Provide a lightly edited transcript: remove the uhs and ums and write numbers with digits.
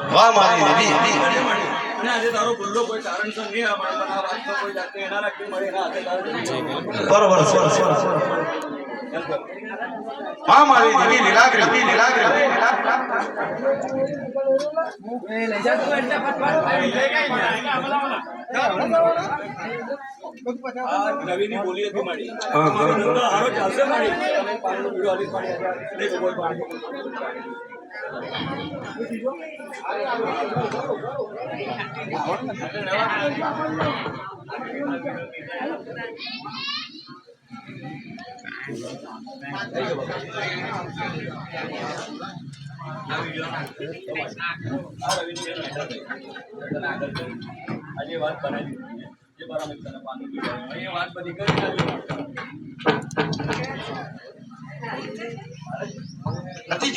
વાહ મારી દેવી અને આજે તારો ગુલ્લો કોઈ કારણસર નહીં આવે પણ આ વાત તો કોઈ જાતે એના રાખી મળે એના હાથે તારે બરોબર વાહ મારી દેવી લીલાગ્રી રવિની બોલી હતી મારી હારો ચાલશે મારી પાણીનો પીડો આલી પાણી આજે વાત બનાવી જે બરાબર તને પાણી પીવાનું એ વાત બધી કરી નથી